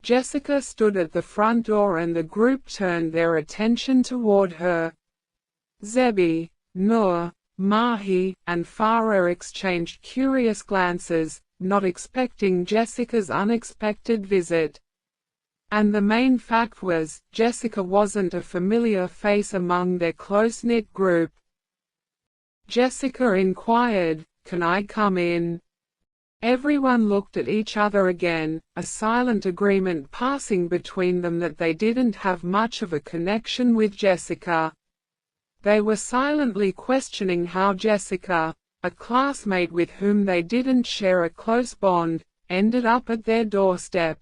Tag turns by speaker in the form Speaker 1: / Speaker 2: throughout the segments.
Speaker 1: Jessica stood at the front door and the group turned their attention toward her. Zebby, Noor, Mahi, and Farah exchanged curious glances, not expecting Jessica's unexpected visit. And the main fact was, Jessica wasn't a familiar face among their close-knit group. Jessica inquired, "Can I come in?" Everyone looked at each other again, a silent agreement passing between them that they didn't have much of a connection with Jessica. They were silently questioning how Jessica, a classmate with whom they didn't share a close bond, ended up at their doorstep.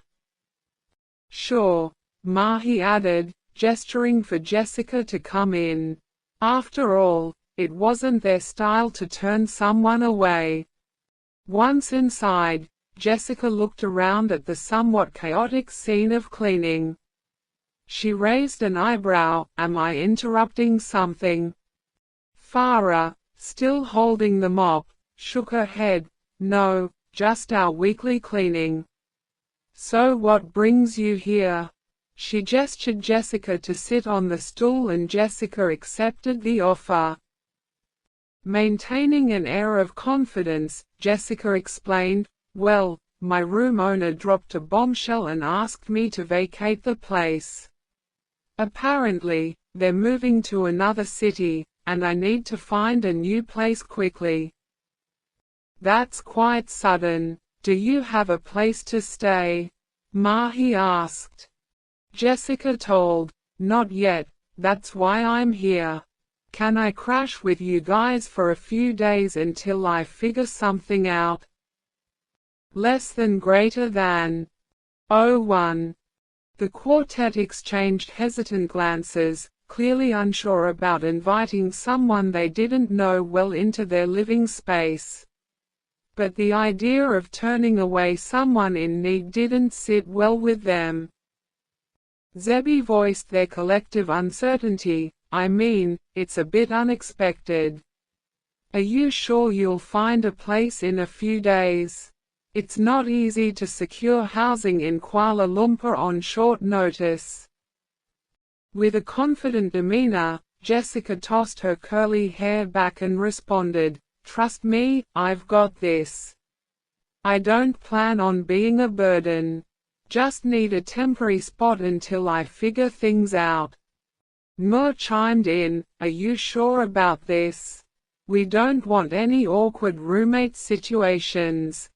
Speaker 1: "Sure," Mahi added, gesturing for Jessica to come in. After all, it wasn't their style to turn someone away. Once inside, Jessica looked around at the somewhat chaotic scene of cleaning. She raised an eyebrow. "Am I interrupting something?" Farah, still holding the mop, shook her head. "No, just our weekly cleaning." "So what brings you here?" She gestured Jessica to sit on the stool and Jessica accepted the offer. Maintaining an air of confidence, Jessica explained, "Well, my room owner dropped a bombshell and asked me to vacate the place. Apparently, they're moving to another city, and I need to find a new place quickly." "That's quite sudden. Do you have a place to stay?" Mahi asked. Jessica told, "Not yet, that's why I'm here. Can I crash with you guys for a few days until I figure something out?" "Less than greater than 01. The quartet exchanged hesitant glances, clearly unsure about inviting someone they didn't know well into their living space. But the idea of turning away someone in need didn't sit well with them. Zebby voiced their collective uncertainty. "I mean, it's a bit unexpected. Are you sure you'll find a place in a few days? It's not easy to secure housing in Kuala Lumpur on short notice." With a confident demeanor, Jessica tossed her curly hair back and responded, "Trust me, I've got this. I don't plan on being a burden. Just need a temporary spot until I figure things out." Noor chimed in, "Are you sure about this? We don't want any awkward roommate situations."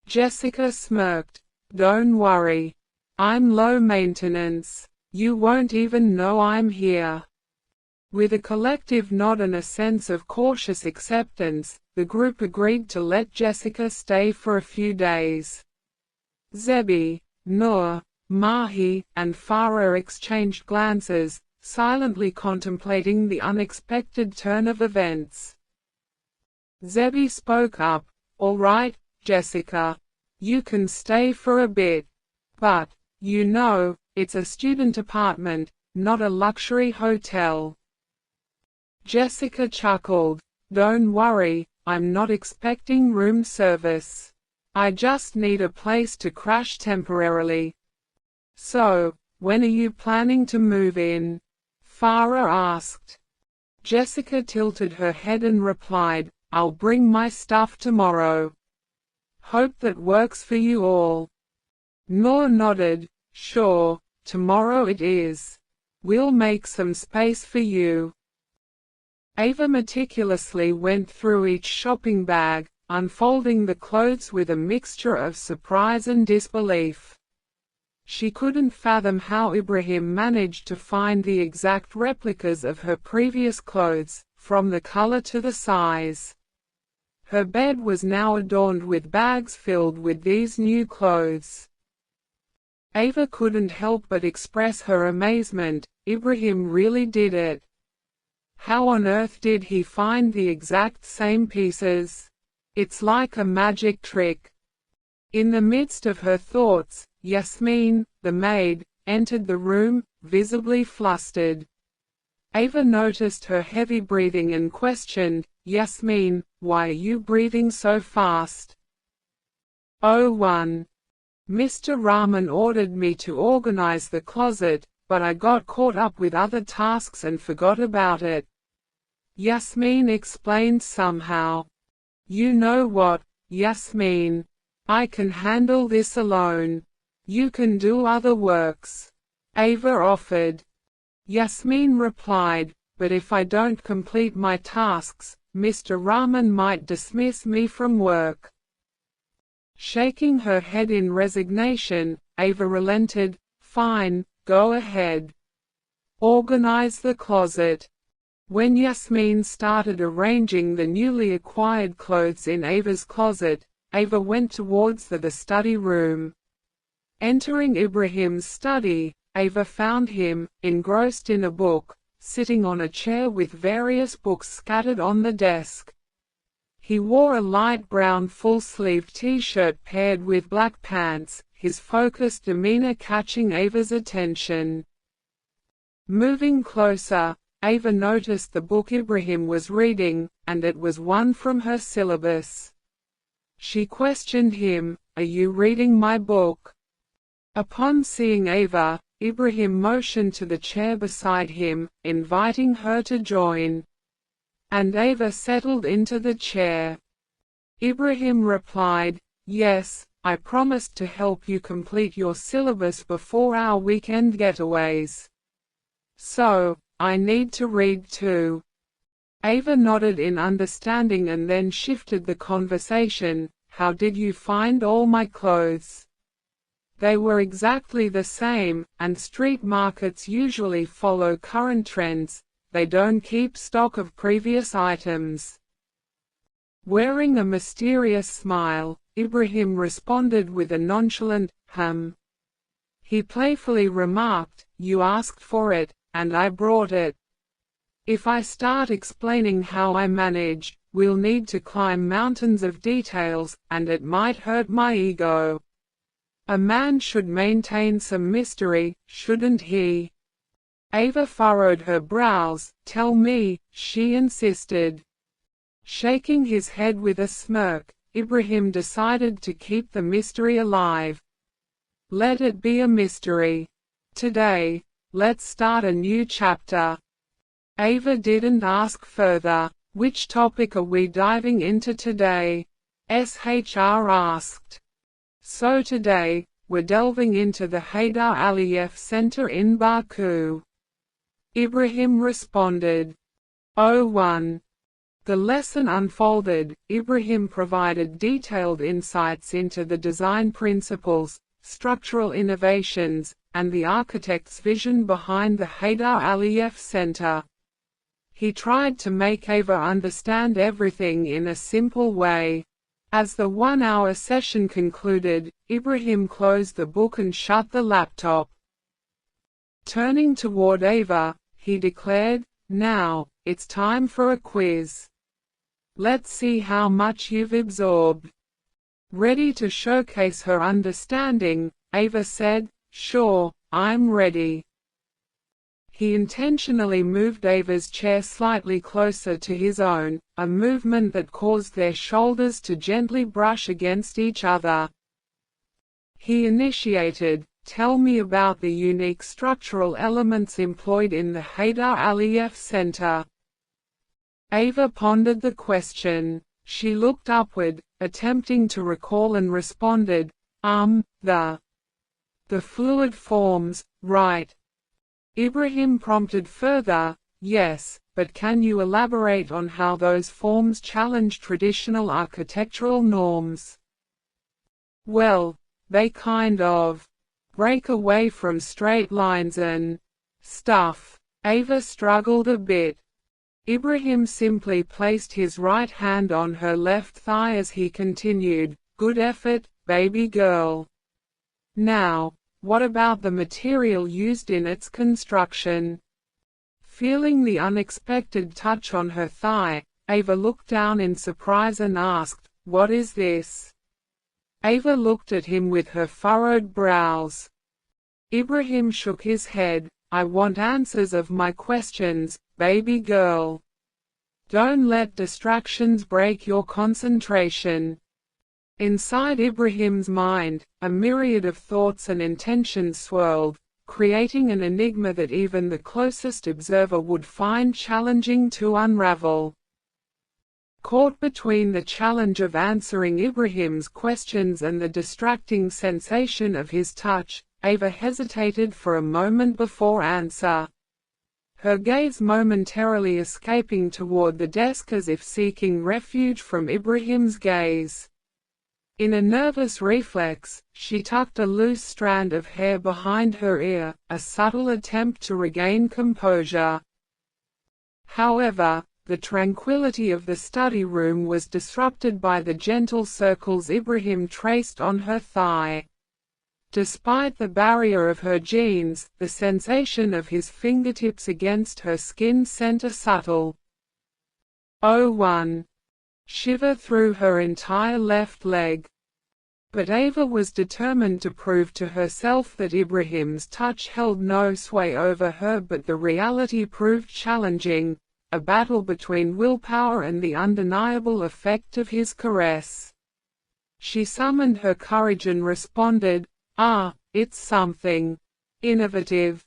Speaker 1: Jessica smirked. "Don't worry. I'm low maintenance. You won't even know I'm here." With a collective nod and a sense of cautious acceptance, the group agreed to let Jessica stay for a few days. Zebby, Noor, Mahi, and Farah exchanged glances, silently contemplating the unexpected turn of events. Zebby spoke up, "All right, Jessica. You can stay for a bit. But, you know, it's a student apartment, not a luxury hotel." Jessica chuckled. "Don't worry, I'm not expecting room service. I just need a place to crash temporarily." "So, when are you planning to move in?" Farah asked. Jessica tilted her head and replied, "I'll bring my stuff tomorrow. Hope that works for you all." Noor nodded, "Sure, tomorrow it is. We'll make some space for you." Ava meticulously went through each shopping bag, unfolding the clothes with a mixture of surprise and disbelief. She couldn't fathom how Ibrahim managed to find the exact replicas of her previous clothes, from the color to the size. Her bed was now adorned with bags filled with these new clothes. Ava couldn't help but express her amazement. Ibrahim really did it. How on earth did he find the exact same pieces? It's like a magic trick. In the midst of her thoughts, Yasmin, the maid, entered the room, visibly flustered. Ava noticed her heavy breathing and questioned, "Yasmin, why are you breathing so fast?" "01. Mr. Rahman ordered me to organize the closet, but I got caught up with other tasks and forgot about it. Yasmin explained somehow. You know what, Yasmin? I can handle this alone. You can do other works. Ava offered. Yasmin replied, but if I don't complete my tasks, Mr. Rahman might dismiss me from work. Shaking her head in resignation, Ava relented. Fine, go ahead. Organize the closet. When Yasmin started arranging the newly acquired clothes in Ava's closet, Ava went towards the study room. Entering Ibrahim's study, Ava found him, engrossed in a book, sitting on a chair with various books scattered on the desk. He wore a light brown full-sleeved t-shirt paired with black pants, his focused demeanor catching Ava's attention. Moving closer, Ava noticed the book Ibrahim was reading, and it was one from her syllabus. She questioned him, "Are you reading my book?" Upon seeing Ava, Ibrahim motioned to the chair beside him, inviting her to join. And Ava settled into the chair. Ibrahim replied, "Yes, I promised to help you complete your syllabus before our weekend getaways. So, I need to read too." Ava nodded in understanding and then shifted the conversation. "How did you find all my clothes?" They were exactly the same, and street markets usually follow current trends. They don't keep stock of previous items. Wearing a mysterious smile, Ibrahim responded with a nonchalant, He playfully remarked, "You asked for it, and I brought it. If I start explaining how I manage, we'll need to climb mountains of details, and it might hurt my ego. A man should maintain some mystery, shouldn't he?" Ava furrowed her brows. "Tell me," she insisted. Shaking his head with a smirk, Ibrahim decided to keep the mystery alive. Let it be a mystery. Today, let's start a new chapter. Ava didn't ask further. "Which topic are we diving into today?" SHR asked. "So today, we're delving into the Haydar Aliyev Center in Baku," Ibrahim responded. 01. The lesson unfolded. Ibrahim provided detailed insights into the design principles, structural innovations, and the architect's vision behind the Haydar Aliyev Center. He tried to make Ava understand everything in a simple way. As the 1-hour session concluded, Ibrahim closed the book and shut the laptop. Turning toward Ava, he declared, "Now, it's time for a quiz. Let's see how much you've absorbed." Ready to showcase her understanding, Ava said, "Sure, I'm ready." He intentionally moved Ava's chair slightly closer to his own, a movement that caused their shoulders to gently brush against each other. He initiated, "Tell me about the unique structural elements employed in the Haydar Aliyev Center." Ava pondered the question. She looked upward, attempting to recall and responded, the fluid forms, right." Ibrahim prompted further, "Yes, but can you elaborate on how those forms challenge traditional architectural norms?" "Well, they kind of break away from straight lines and stuff." Ava struggled a bit. Ibrahim simply placed his right hand on her left thigh as he continued, "Good effort, baby girl. Now, what about the material used in its construction?" Feeling the unexpected touch on her thigh, Ava looked down in surprise and asked, "What is this?" Ava looked at him with her furrowed brows. Ibrahim shook his head. "I want answers of my questions, baby girl. Don't let distractions break your concentration." Inside Ibrahim's mind, a myriad of thoughts and intentions swirled, creating an enigma that even the closest observer would find challenging to unravel. Caught between the challenge of answering Ibrahim's questions and the distracting sensation of his touch, Ava hesitated for a moment before answer, her gaze momentarily escaping toward the desk as if seeking refuge from Ibrahim's gaze. In a nervous reflex, she tucked a loose strand of hair behind her ear, a subtle attempt to regain composure. However, the tranquility of the study room was disrupted by the gentle circles Ibrahim traced on her thigh. Despite the barrier of her jeans, the sensation of his fingertips against her skin sent a subtle shiver through her entire left leg. But Ava was determined to prove to herself that Ibrahim's touch held no sway over her, but the reality proved challenging, a battle between willpower and the undeniable effect of his caress. She summoned her courage and responded, "It's something innovative."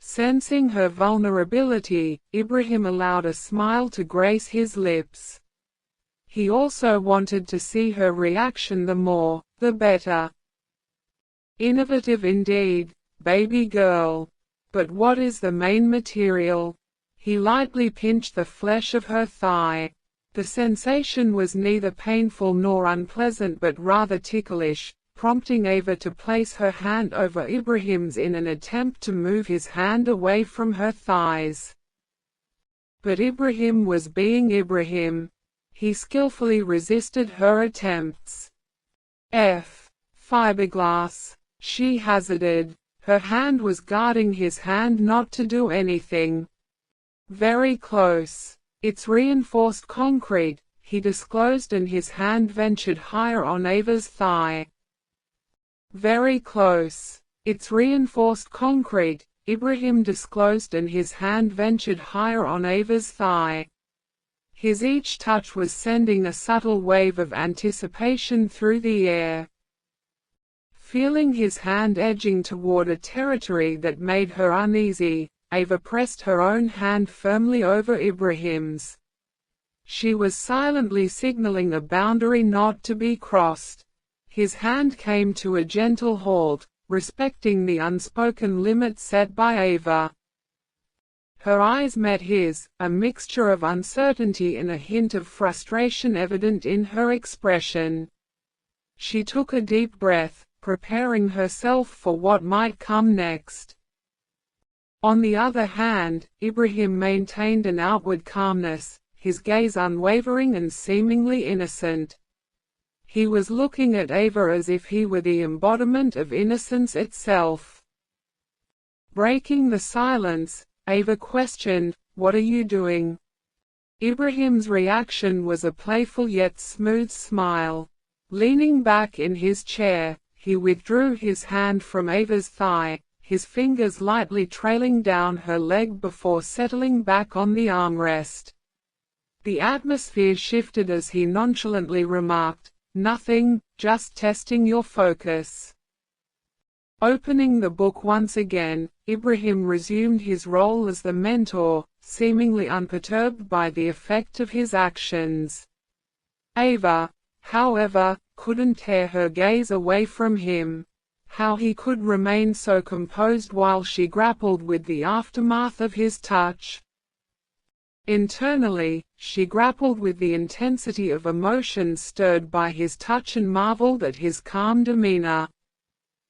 Speaker 1: Sensing her vulnerability, Ibrahim allowed a smile to grace his lips. He also wanted to see her reaction, the more, the better. "Innovative indeed, baby girl. But what is the main material?" He lightly pinched the flesh of her thigh. The sensation was neither painful nor unpleasant but rather ticklish, prompting Ava to place her hand over Ibrahim's in an attempt to move his hand away from her thighs. But Ibrahim was being Ibrahim. He skillfully resisted her attempts. Fiberglass, she hazarded. Her hand was guarding his hand not to do anything. "Very close. It's reinforced concrete," he disclosed, and his hand ventured higher on Ava's thigh. "Very close. It's reinforced concrete," Ibrahim disclosed, and his hand ventured higher on Ava's thigh. His each touch was sending a subtle wave of anticipation through the air. Feeling his hand edging toward a territory that made her uneasy, Ava pressed her own hand firmly over Ibrahim's. She was silently signaling a boundary not to be crossed. His hand came to a gentle halt, respecting the unspoken limit set by Ava. Her eyes met his, a mixture of uncertainty and a hint of frustration evident in her expression. She took a deep breath, preparing herself for what might come next. On the other hand, Ibrahim maintained an outward calmness, his gaze unwavering and seemingly innocent. He was looking at Ava as if he were the embodiment of innocence itself. Breaking the silence, Ava questioned, "What are you doing?" Ibrahim's reaction was a playful yet smooth smile. Leaning back in his chair, he withdrew his hand from Ava's thigh, his fingers lightly trailing down her leg before settling back on the armrest. The atmosphere shifted as he nonchalantly remarked, "Nothing, just testing your focus." Opening the book once again, Ibrahim resumed his role as the mentor, seemingly unperturbed by the effect of his actions. Ava, however, couldn't tear her gaze away from him. How he could remain so composed while she grappled with the aftermath of his touch. Internally, she grappled with the intensity of emotions stirred by his touch and marveled at his calm demeanor.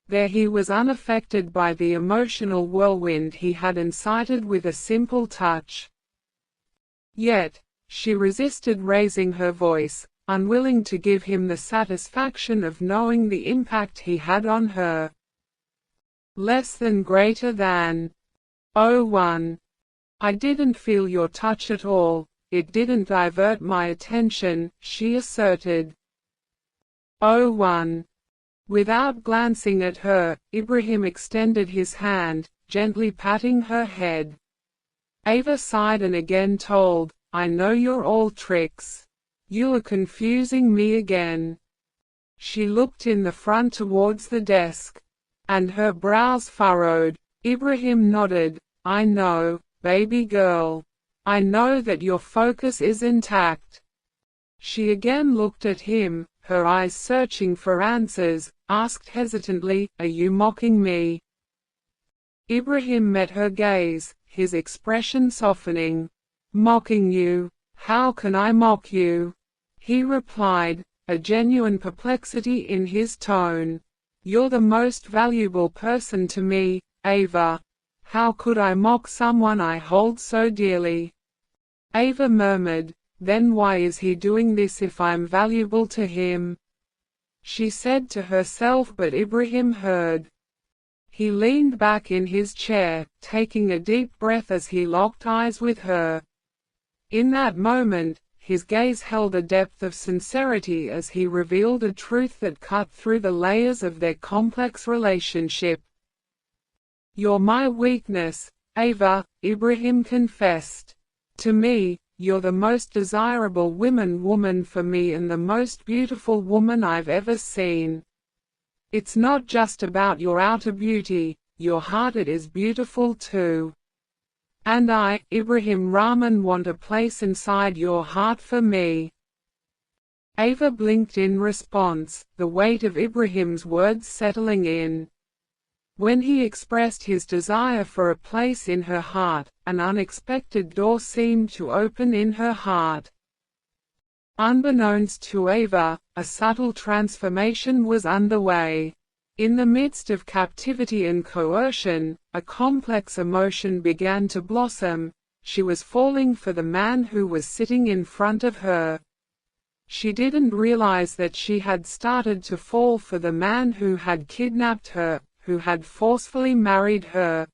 Speaker 1: There he was, unaffected by the emotional whirlwind he had incited with a simple touch. Yet, she resisted raising her voice, unwilling to give him the satisfaction of knowing the impact he had on her. "Less than greater than 01. I didn't feel your touch at all, it didn't divert my attention," she asserted. 01. Without glancing at her, Ibrahim extended his hand, gently patting her head. Ava sighed and again told, "I know you're all tricks. You're confusing me again." She looked in the front towards the desk, and her brows furrowed. Ibrahim nodded. I know, baby girl. I know that your focus is intact. She again looked at him, her eyes searching for answers, asked hesitantly, are you mocking me? Ibrahim met her gaze, his expression softening. Mocking you? How can I mock you? He replied, a genuine perplexity in his tone. You're the most valuable person to me, Ava. How could I mock someone I hold so dearly? Ava murmured, then why is he doing this if I'm valuable to him? She said to herself, but Ibrahim heard. He leaned back in his chair, taking a deep breath as he locked eyes with her. In that moment, his gaze held a depth of sincerity as he revealed a truth that cut through the layers of their complex relationship. You're my weakness, Ava, Ibrahim confessed. To me, you're the most desirable woman for me and the most beautiful woman I've ever seen. It's not just about your outer beauty, your heart it is beautiful too. And I, Ibrahim Rahman, want a place inside your heart for me. Ava blinked in response, the weight of Ibrahim's words settling in. When he expressed his desire for a place in her heart, an unexpected door seemed to open in her heart. Unbeknownst to Ava, a subtle transformation was underway. In the midst of captivity and coercion, a complex emotion began to blossom. She was falling for the man who was sitting in front of her. She didn't realize that she had started to fall for the man who had kidnapped her, who had forcefully married her.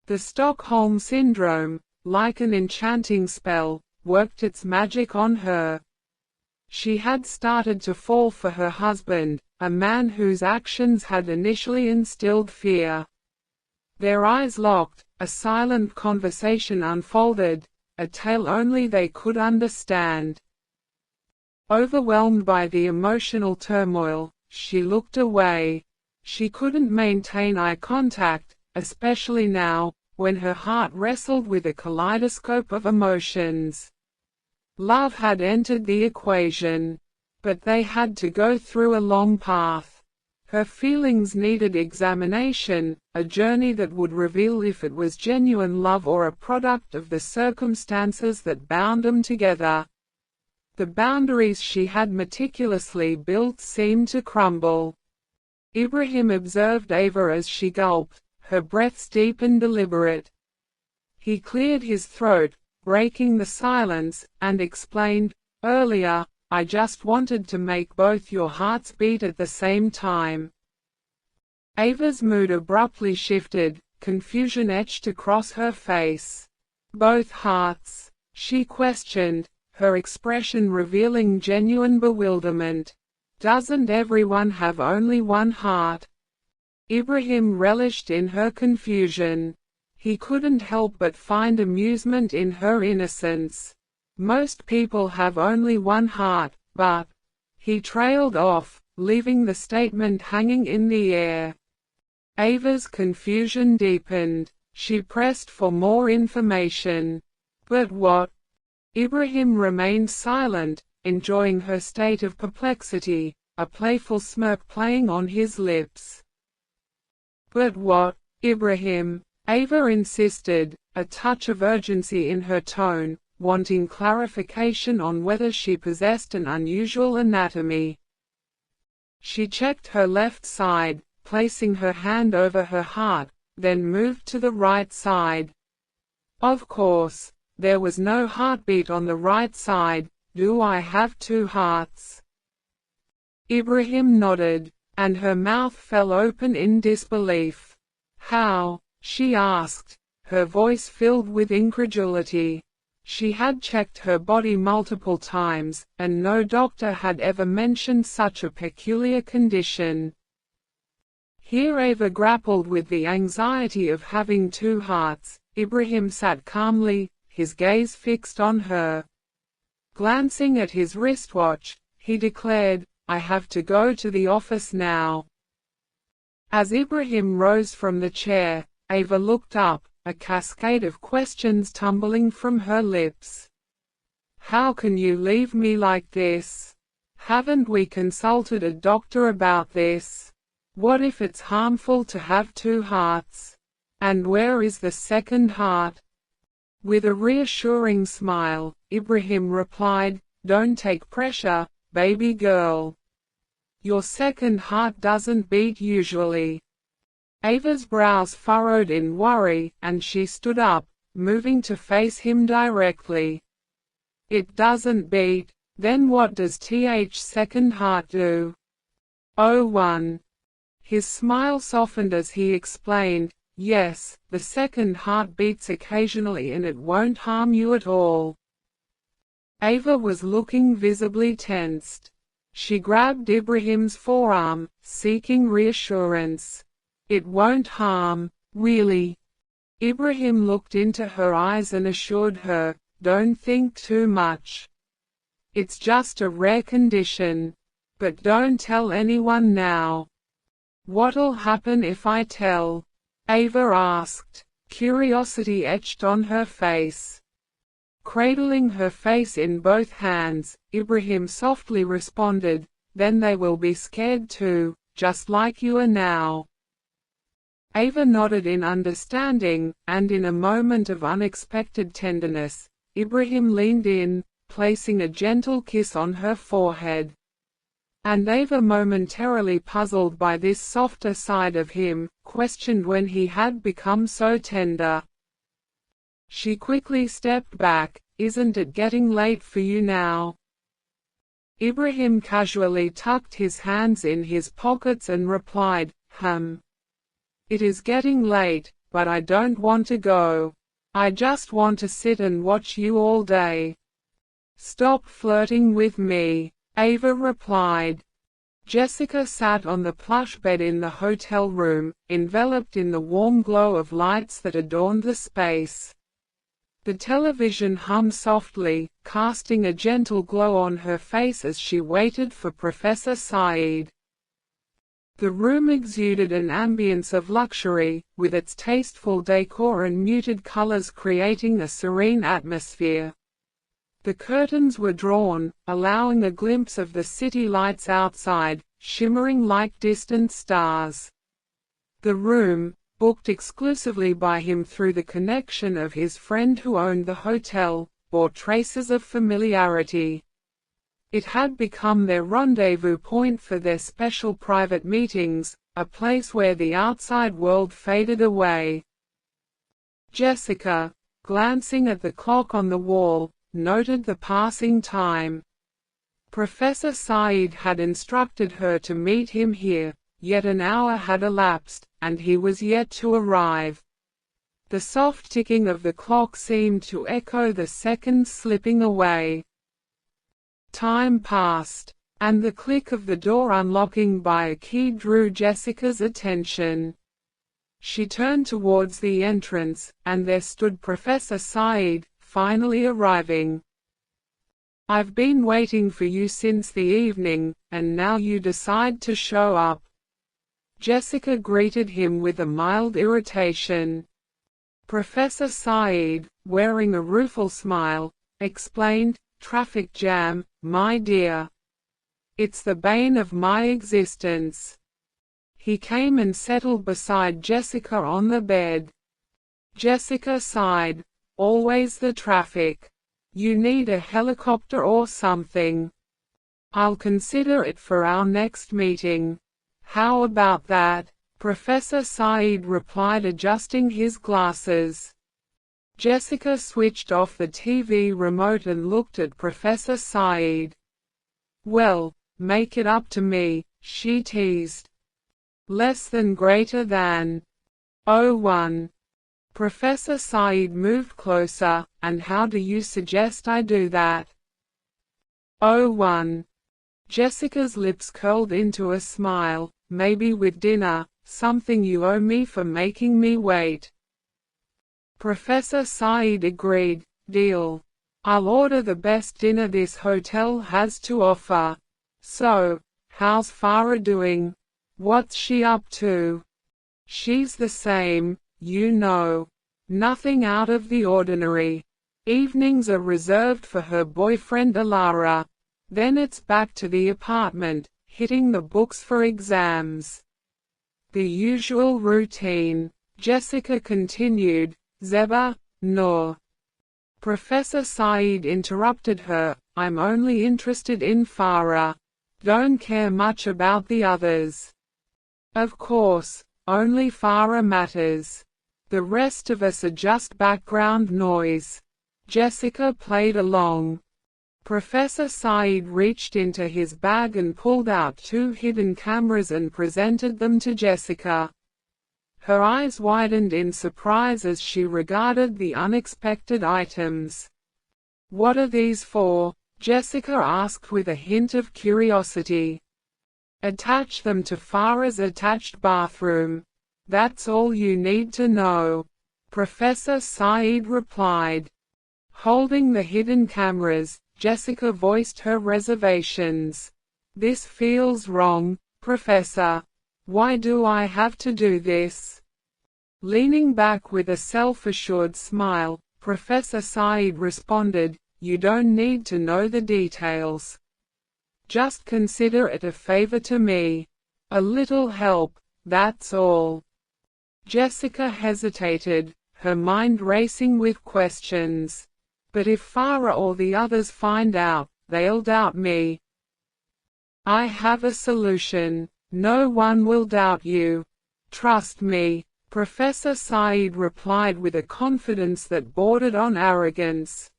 Speaker 1: The Stockholm Syndrome, like an enchanting spell, worked its magic on her. She had started to fall for her husband, a man whose actions had initially instilled fear. Their eyes locked, a silent conversation unfolded, a tale only they could understand. Overwhelmed by the emotional turmoil, she looked away. She couldn't maintain eye contact, especially now, when her heart wrestled with a kaleidoscope of emotions. Love had entered the equation. But they had to go through a long path. Her feelings needed examination, a journey that would reveal if it was genuine love or a product of the circumstances that bound them together. The boundaries she had meticulously built seemed to crumble. Ibrahim observed Ava as she gulped, her breaths deep and deliberate. He cleared his throat, breaking the silence, and explained, earlier, I just wanted to make both your hearts beat at the same time. Ava's mood abruptly shifted, confusion etched across her face. Both hearts? She questioned, her expression revealing genuine bewilderment. Doesn't everyone have only one heart? Ibrahim relished in her confusion. He couldn't help but find amusement in her innocence. Most people have only one heart, but... He trailed off, leaving the statement hanging in the air. Ava's confusion deepened. She pressed for more information. But what? Ibrahim remained silent, enjoying her state of perplexity, a playful smirk playing on his lips. But what, Ibrahim? Ava insisted, a touch of urgency in her tone, wanting clarification on whether she possessed an unusual anatomy. She checked her left side, placing her hand over her heart, then moved to the right side. Of course, there was no heartbeat on the right side. Do I have two hearts? Ibrahim nodded, and her mouth fell open in disbelief. How? She asked, her voice filled with incredulity. She had checked her body multiple times, and no doctor had ever mentioned such a peculiar condition. Here Ava grappled with the anxiety of having two hearts. Ibrahim sat calmly, his gaze fixed on her. Glancing at his wristwatch, he declared, I have to go to the office now. As Ibrahim rose from the chair, Ava looked up, a cascade of questions tumbling from her lips. How can you leave me like this? Haven't we consulted a doctor about this? What if it's harmful to have two hearts? And where is the second heart? With a reassuring smile, Ibrahim replied, Don't take pressure, baby girl. Your second heart doesn't beat usually. Ava's brows furrowed in worry, and she stood up, moving to face him directly. It doesn't beat, then what does th second heart do? Oh, one. His smile softened as he explained, Yes, the second heart beats occasionally and it won't harm you at all. Ava was looking visibly tensed. She grabbed Ibrahim's forearm, seeking reassurance. It won't harm, really. Ibrahim looked into her eyes and assured her, Don't think too much. It's just a rare condition. But don't tell anyone now. What'll happen if I tell? Ava asked, curiosity etched on her face. Cradling her face in both hands, Ibrahim softly responded, Then they will be scared too, just like you are now. Ava nodded in understanding, and in a moment of unexpected tenderness, Ibrahim leaned in, placing a gentle kiss on her forehead. And Ava, momentarily puzzled by this softer side of him, questioned when he had become so tender. She quickly stepped back. Isn't it getting late for you now? Ibrahim casually tucked his hands in his pockets and replied, It is getting late, but I don't want to go. I just want to sit and watch you all day. Stop flirting with me, Ava replied. Jessica sat on the plush bed in the hotel room, enveloped in the warm glow of lights that adorned the space. The television hummed softly, casting a gentle glow on her face as she waited for Professor Saeed. The room exuded an ambience of luxury, with its tasteful decor and muted colors creating a serene atmosphere. The curtains were drawn, allowing a glimpse of the city lights outside, shimmering like distant stars. The room, booked exclusively by him through the connection of his friend who owned the hotel, bore traces of familiarity. It had become their rendezvous point for their special private meetings, a place where the outside world faded away. Jessica, glancing at the clock on the wall, noted the passing time. Professor Saeed had instructed her to meet him here, yet an hour had elapsed, and he was yet to arrive. The soft ticking of the clock seemed to echo the seconds slipping away. Time passed, and the click of the door unlocking by a key drew Jessica's attention. She turned towards the entrance, and there stood Professor Saeed, finally arriving. I've been waiting for you since the evening, and now you decide to show up. Jessica greeted him with a mild irritation. Professor Saeed, wearing a rueful smile, explained, Traffic jam, my dear. It's the bane of my existence. He came and settled beside Jessica on the bed. Jessica sighed. Always the traffic. You need a helicopter or something. I'll consider it for our next meeting. How about that? Professor Saeed replied, adjusting his glasses. Jessica switched off the TV remote and looked at Professor Saeed. Well, make it up to me, she teased. Less than greater than. Oh, one. Professor Saeed moved closer, and how do you suggest I do that? Oh, one. Jessica's lips curled into a smile, maybe with dinner, something you owe me for making me wait. Professor Saeed agreed, deal. I'll order the best dinner this hotel has to offer. So, How's Farah doing? What's she up to? She's the same, you know. Nothing out of the ordinary. Evenings are reserved for her boyfriend Alara. Then it's back to the apartment, hitting the books for exams. The usual routine, Jessica continued. Zeba, no. Professor Saeed interrupted her. I'm only interested in Farah. Don't care much about the others. Of course, only Farah matters. The rest of us are just background noise. Jessica played along. Professor Saeed reached into his bag and pulled out 2 hidden cameras and presented them to Jessica. Her eyes widened in surprise as she regarded the unexpected items. What are these for? Jessica asked with a hint of curiosity. Attach them to Farah's attached bathroom. That's all you need to know, Professor Saeed replied. Holding the hidden cameras, Jessica voiced her reservations. This feels wrong, Professor. Why do I have to do this? Leaning back with a self-assured smile, Professor Saeed responded, you don't need to know the details. Just consider it a favor to me. A little help, that's all. Jessica hesitated, her mind racing with questions. But if Farah or the others find out, they'll doubt me. I have a solution. No one will doubt you. Trust me, Professor Saeed replied with a confidence that bordered on arrogance.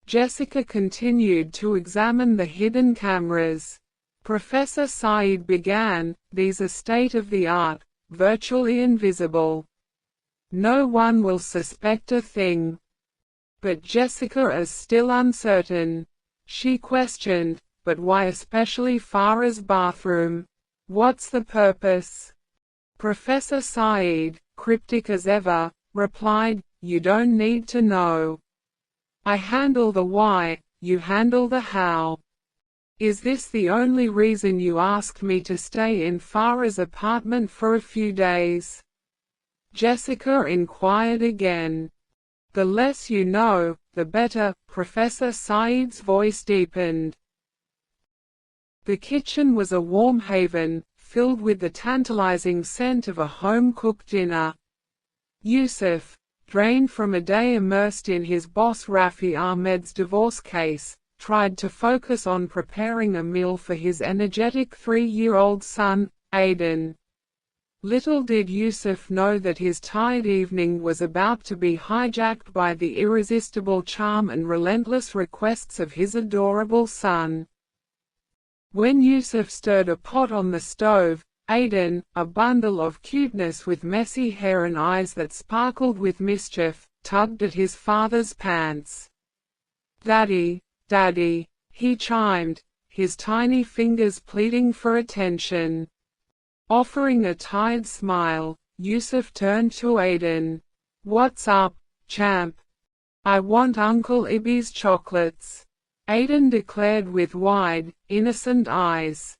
Speaker 1: Jessica continued to examine the hidden cameras. Professor Saeed began, these are state-of-the-art, virtually invisible. No one will suspect a thing. But Jessica is still uncertain. She questioned, but why especially Farah's bathroom? What's the purpose? Professor Saeed, cryptic as ever, replied, you don't need to know. I handle the why, you handle the how. Is this the only reason you asked me to stay in Farah's apartment for a few days? Jessica inquired again. The less you know, the better, Professor Saeed's voice deepened. The kitchen was a warm haven, filled with the tantalizing scent of a home-cooked dinner. Yusuf, drained from a day immersed in his boss Rafi Ahmed's divorce case, tried to focus on preparing a meal for his energetic 3-year-old son, Aiden. Little did Yusuf know that his tired evening was about to be hijacked by the irresistible charm and relentless requests of his adorable son. When Yusuf stirred a pot on the stove, Aiden, a bundle of cuteness with messy hair and eyes that sparkled with mischief, tugged at his father's pants. "Daddy, Daddy," he chimed, his tiny fingers pleading for attention. Offering a tired smile, Yusuf turned to Aiden. "What's up, champ?" "I want Uncle Ibby's chocolates," Aiden declared with wide, innocent eyes.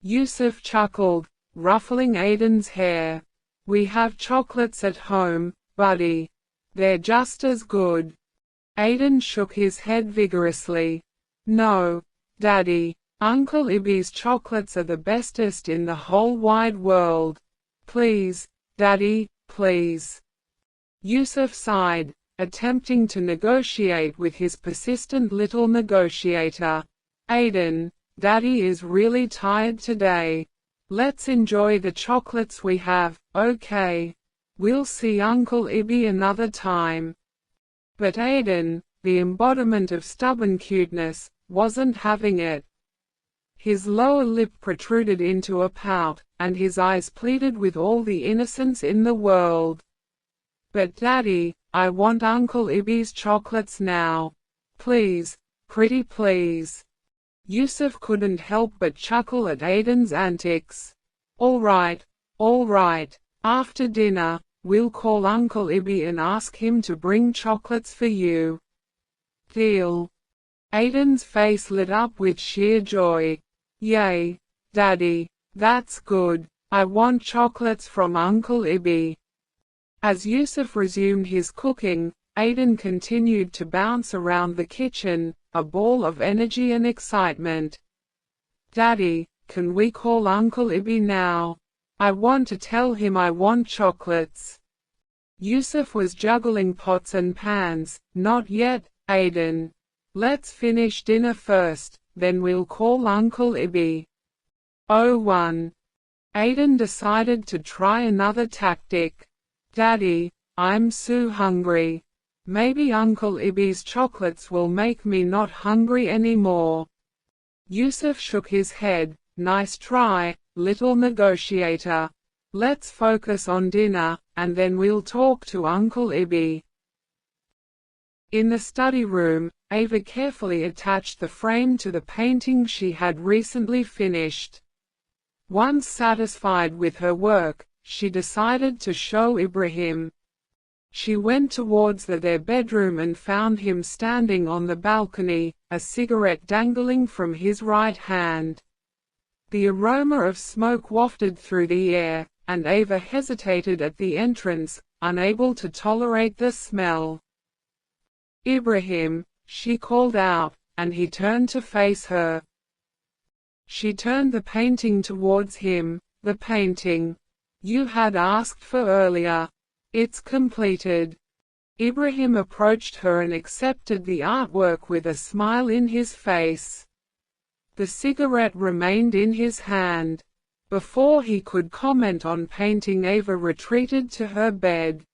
Speaker 1: Yusuf chuckled, ruffling Aiden's hair. "We have chocolates at home, buddy. They're just as good." Aiden shook his head vigorously. "No, Daddy. Uncle Ibby's chocolates are the bestest in the whole wide world. Please, Daddy, please." Yusuf sighed, attempting to negotiate with his persistent little negotiator. "Aiden, Daddy is really tired today. Let's enjoy the chocolates we have, okay? We'll see Uncle Ibby another time." But Aiden, the embodiment of stubborn cuteness, wasn't having it. His lower lip protruded into a pout, and his eyes pleaded with all the innocence in the world. "But Daddy, I want Uncle Ibby's chocolates now. Please, pretty please." Yusuf couldn't help but chuckle at Aiden's antics. All right. After dinner, we'll call Uncle Ibby and ask him to bring chocolates for you." "Deal." Aiden's face lit up with sheer joy. "Yay, Daddy, that's good. I want chocolates from Uncle Ibby. As Yusuf resumed his cooking, Aiden continued to bounce around the kitchen, a ball of energy and excitement. Daddy, can we call Uncle Ibby now? I want to tell him I want chocolates. Yusuf was juggling pots and pans. Not yet, Aiden. Let's finish dinner first, then we'll call Uncle Ibby. Oh, one. Aiden decided to try another tactic. Daddy, I'm so hungry. Maybe Uncle Ibby's chocolates will make me not hungry anymore. Yusuf shook his head. Nice try, little negotiator. Let's focus on dinner, and then we'll talk to Uncle Ibby. In the study room, Ava carefully attached the frame to the painting she had recently finished. Once satisfied with her work, she decided to show Ibrahim. She went towards their bedroom and found him standing on the balcony, a cigarette dangling from his right hand. The aroma of smoke wafted through the air, and Ava hesitated at the entrance, unable to tolerate the smell. Ibrahim, she called out, and he turned to face her. She turned the painting towards him. The painting you had asked for earlier. It's completed. Ibrahim approached her and accepted the artwork with a smile in his face. The cigarette remained in his hand. Before he could comment on painting, Ava retreated to her bed.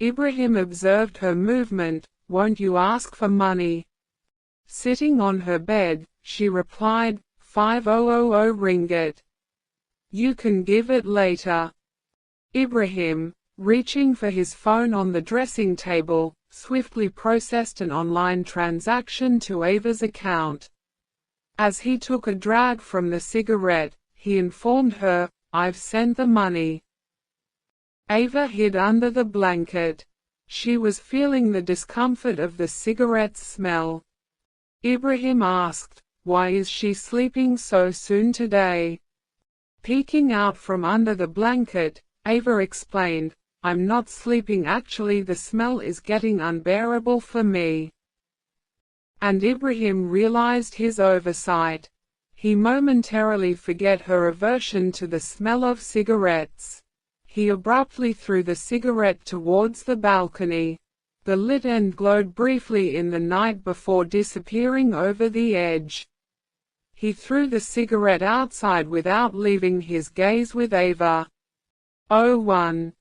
Speaker 1: Ibrahim observed her movement. Won't you ask for money? Sitting on her bed, she replied, 5000 ringgit. You can give it later. Ibrahim, reaching for his phone on the dressing table, swiftly processed an online transaction to Ava's account. As he took a drag from the cigarette, he informed her, I've sent the money. Ava hid under the blanket. She was feeling the discomfort of the cigarette's smell. Ibrahim asked, why is she sleeping so soon today? Peeking out from under the blanket, Ava explained, I'm not sleeping, actually the smell is getting unbearable for me. And Ibrahim realized his oversight. He momentarily forgot her aversion to the smell of cigarettes. He abruptly threw the cigarette towards the balcony. The lit end glowed briefly in the night before disappearing over the edge. He threw the cigarette outside without leaving his gaze with Ava. Oh, one.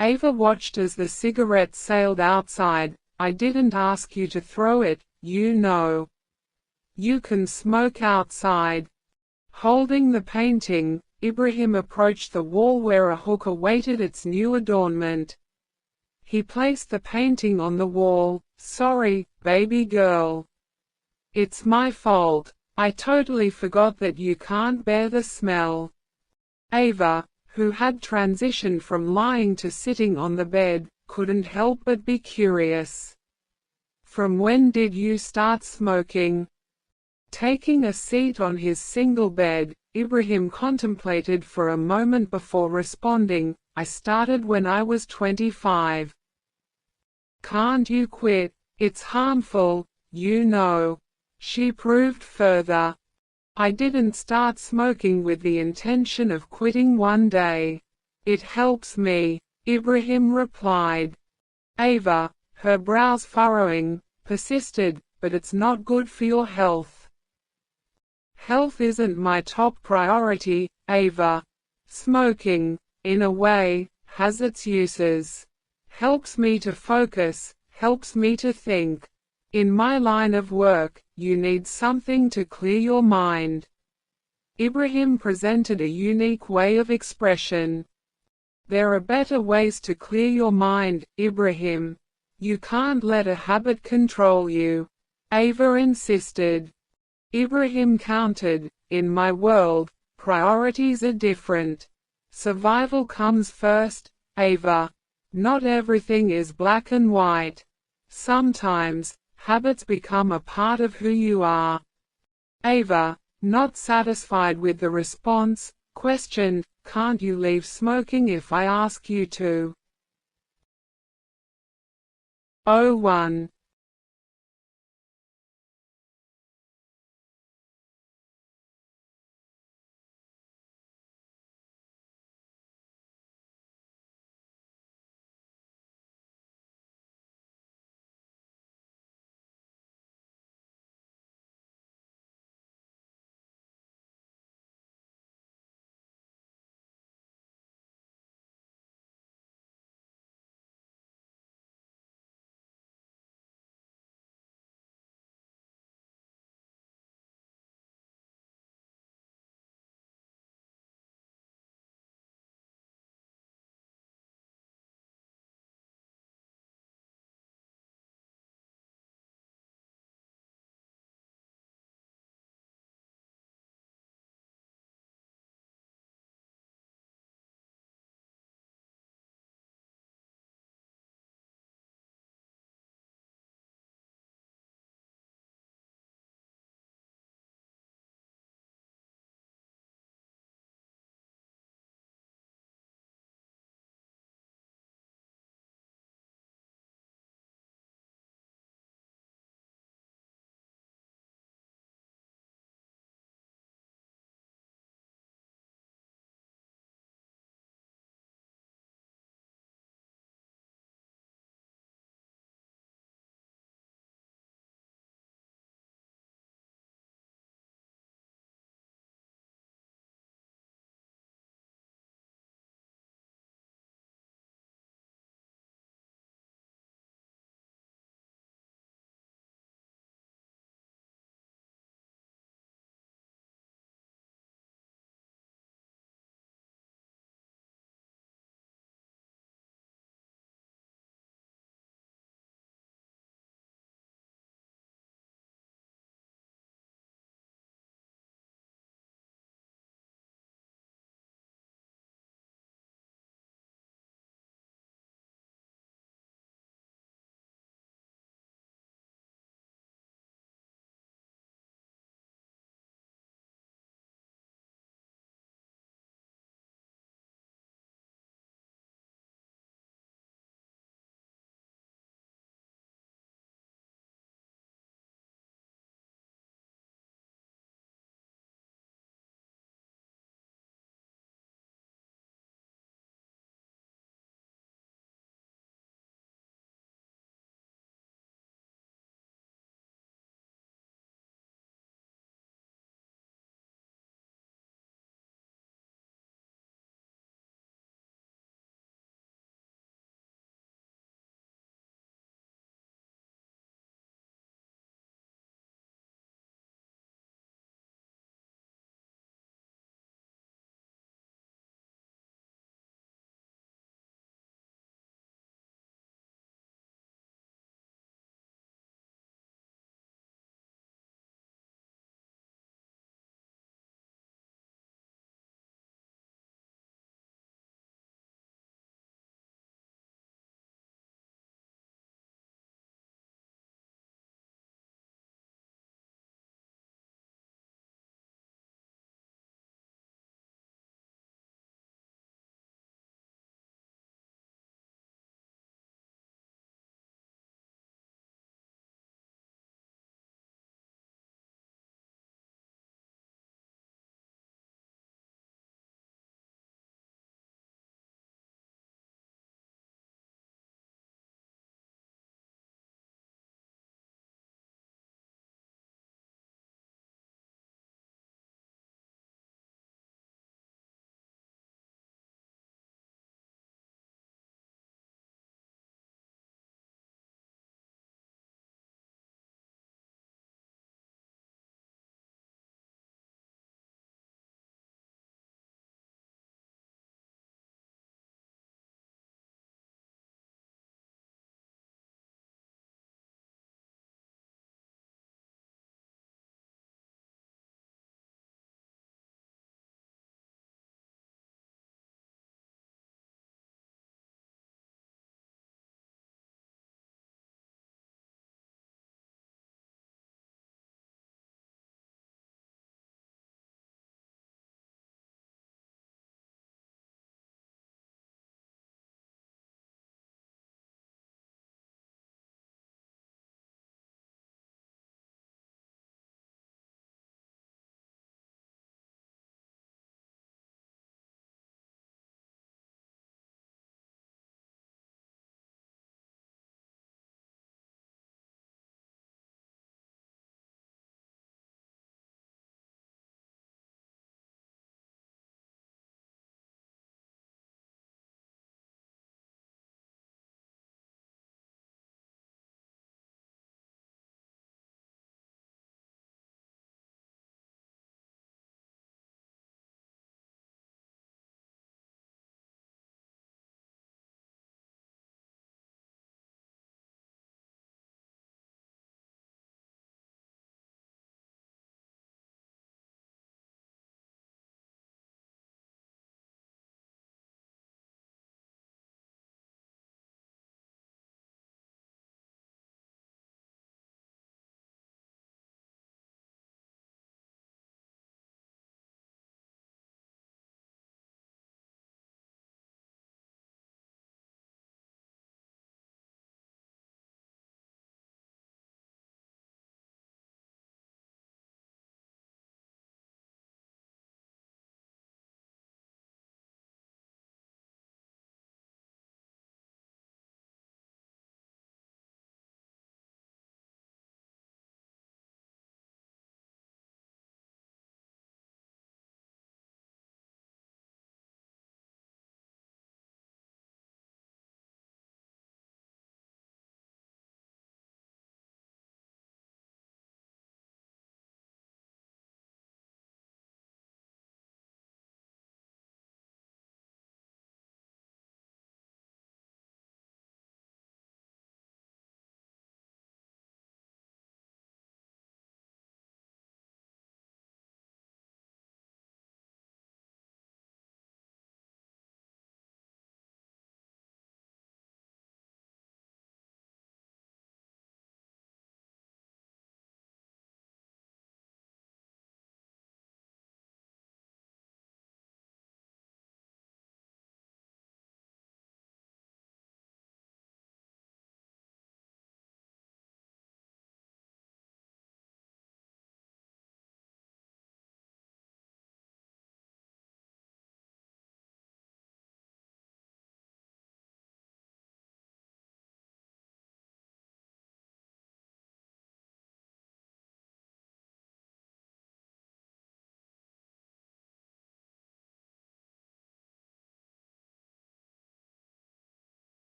Speaker 1: Ava watched as the cigarette sailed outside. I didn't ask you to throw it, you know. You can smoke outside. Holding the painting, Ibrahim approached the wall where a hook awaited its new adornment. He placed the painting on the wall. Sorry, baby girl. It's my fault. I totally forgot that you can't bear the smell. Ava, who had transitioned from lying to sitting on the bed, couldn't help but be curious. From when did you start smoking? Taking a seat on his single bed, Ibrahim contemplated for a moment before responding, I started when I was 25. Can't you quit? It's harmful, you know. She proved further. I didn't start smoking with the intention of quitting one day. It helps me, Ibrahim replied. Ava, her brows furrowing, persisted, but it's not good for your health. Health isn't my top priority, Ava. Smoking, in a way, has its uses. Helps me to focus, helps me to think. In my line of work, you need something to clear your mind. Ibrahim presented a unique way of expression. There are better ways to clear your mind, Ibrahim. You can't let a habit control you. Ava insisted. Ibrahim countered, in my world, priorities are different. Survival comes first, Ava. Not everything is black and white. Sometimes, habits become a part of who you are. Ava, Not satisfied with the response, questioned, "Can't you leave smoking if I ask you to?" 01.